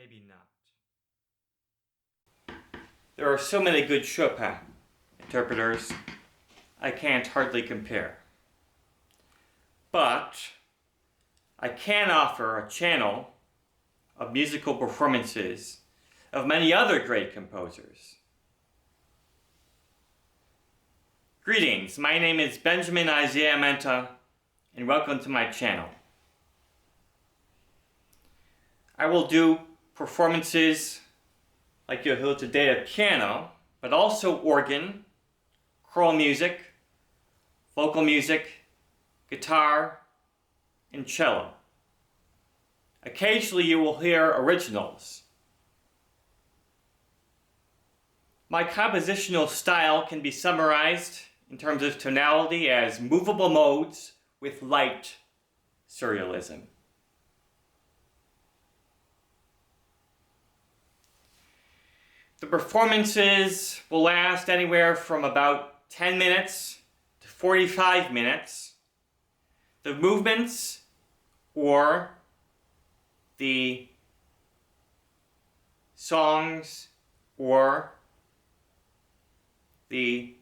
maybe not. There are so many good Chopin interpreters, I can't hardly compare. But I can offer a channel of musical performances of many other great composers. Greetings, my name is Benjamin Isaiah Menta, and welcome to my channel. I will do performances like you'll hear today of piano, but also organ, choral music, vocal music, guitar, and cello. Occasionally you will hear originals. My compositional style can be summarized in terms of tonality as movable modes with light serialism. The performances will last anywhere from about 10 minutes to 45 minutes. The movements or the songs or the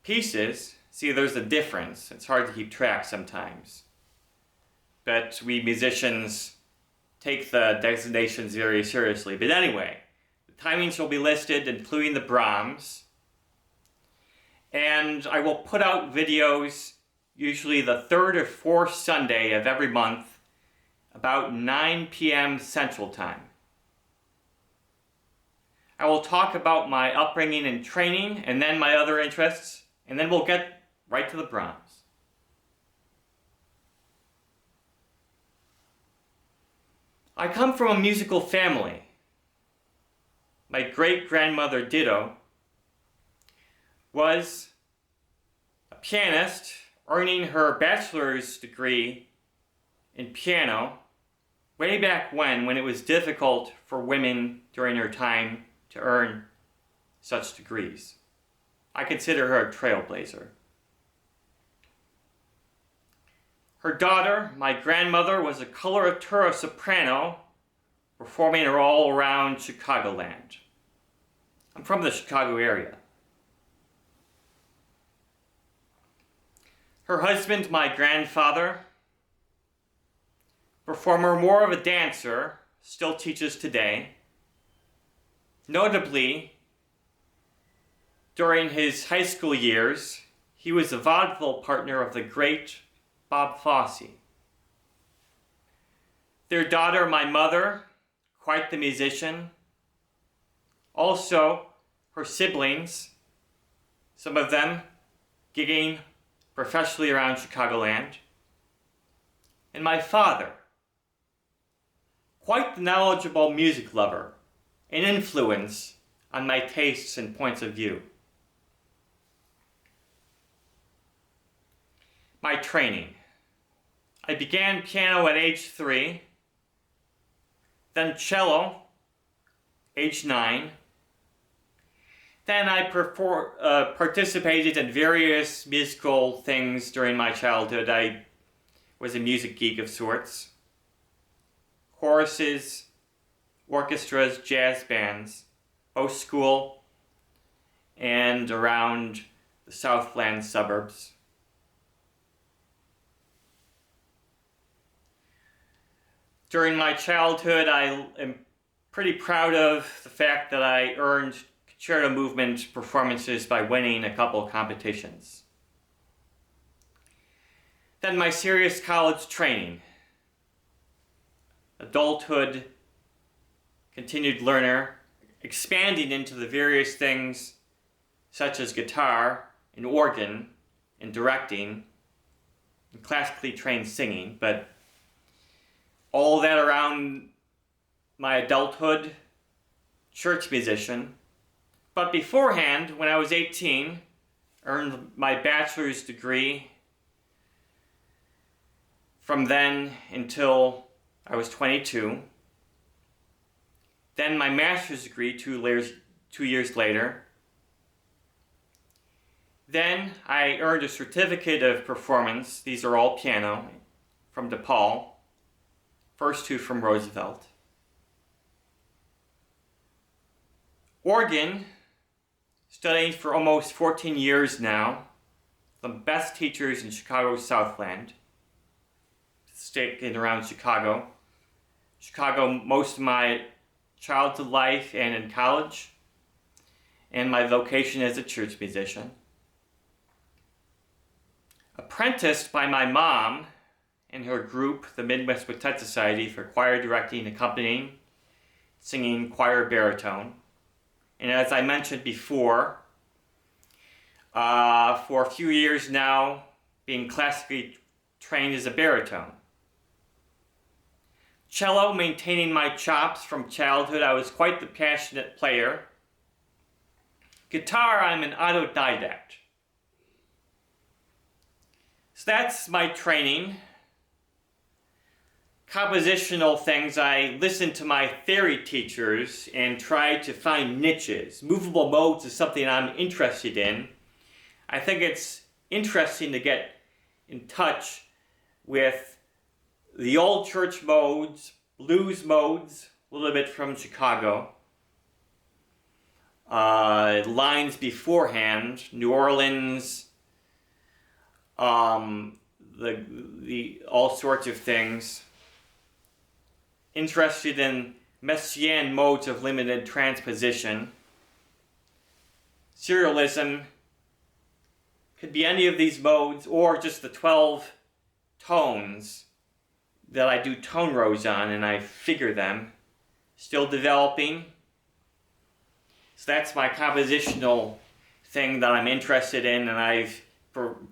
pieces, see, there's a difference. It's hard to keep track sometimes. But we musicians take the designations very seriously. But anyway, timings will be listed, including the Brahms. And I will put out videos usually the third or fourth Sunday of every month, about 9 p.m. Central Time. I will talk about my upbringing and training, and then my other interests, and then we'll get right to the Brahms. I come from a musical family. My great-grandmother Ditto was a pianist, earning her bachelor's degree in piano way back when it was difficult for women during her time to earn such degrees. I consider her a trailblazer. Her daughter, my grandmother, was a coloratura soprano, performing her all around Chicagoland. I'm from the Chicago area. Her husband, my grandfather, performer, more of a dancer, still teaches today. Notably, during his high school years, he was a vaudeville partner of the great Bob Fosse. Their daughter, my mother, quite the musician. Also, her siblings, some of them gigging professionally around Chicagoland. And my father, quite the knowledgeable music lover, an influence on my tastes and points of view. My training. I began piano at age 3, then cello, age 9. Then I participated in various musical things during my childhood. I was a music geek of sorts. Choruses, orchestras, jazz bands, both school and around the Southland suburbs. During my childhood, I am pretty proud of the fact that I earned concerto movement performances by winning a couple of competitions. Then my serious college training. Adulthood, continued learner, expanding into the various things such as guitar and organ and directing and classically trained singing, but all that around my adulthood, church musician. But beforehand, when I was 18, earned my bachelor's degree. From then until I was 22. Then my master's degree 2 years later. Then I earned a certificate of performance. These are all piano from DePaul. First two from Roosevelt. Organ, studying for almost 14 years now. The best teachers in Chicago Southland. Stayed in around Chicago. Chicago most of my childhood life and in college. And my vocation as a church musician. Apprenticed by my mom in her group, the Midwest Quartet Society, for choir directing, accompanying, singing choir baritone. And as I mentioned before, for a few years now, being classically trained as a baritone. Cello, maintaining my chops from childhood, I was quite the passionate player. Guitar, I'm an autodidact. So that's my training. Compositional things, I listened to my theory teachers and tried to find niches. Movable modes is something I'm interested in. I think it's interesting to get in touch with the old church modes, blues modes, a little bit from Chicago. Lines beforehand, New Orleans, the all sorts of things. Interested in Messiaen modes of limited transposition. Serialism could be any of these modes or just the 12 tones that I do tone rows on and I figure them. Still developing. So that's my compositional thing that I'm interested in, and I've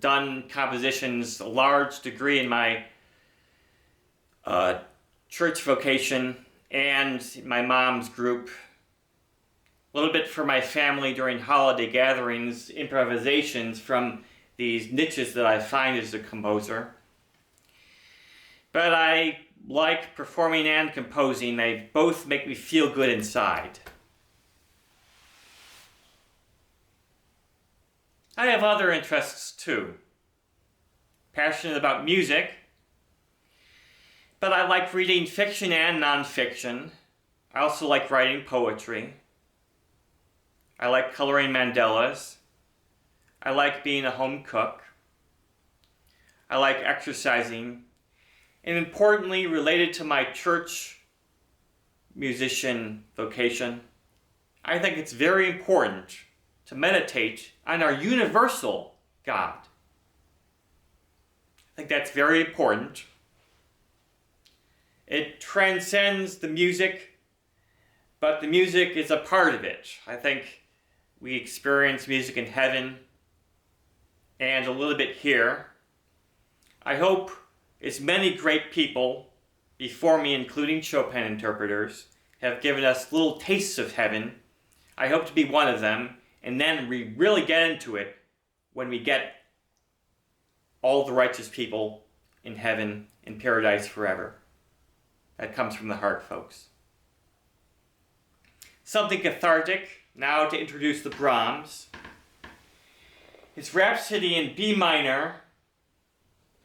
done compositions a large degree in my church vocation and my mom's group. A little bit for my family during holiday gatherings, improvisations from these niches that I find as a composer. But I like performing and composing. They both make me feel good inside. I have other interests too. Passionate about music, but I like reading fiction and nonfiction. I also like writing poetry. I like coloring mandalas. I like being a home cook. I like exercising. And importantly, related to my church musician vocation, I think it's very important to meditate on our universal God. I think that's very important. It transcends the music, but the music is a part of it. I think we experience music in heaven and a little bit here. I hope as many great people before me, including Chopin interpreters, have given us little tastes of heaven. I hope to be one of them. And then we really get into it when we get all the righteous people in heaven, in paradise forever. That comes from the heart, folks. Something cathartic, now to introduce the Brahms. It's Rhapsody in B minor,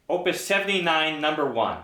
Opus 79, number 1.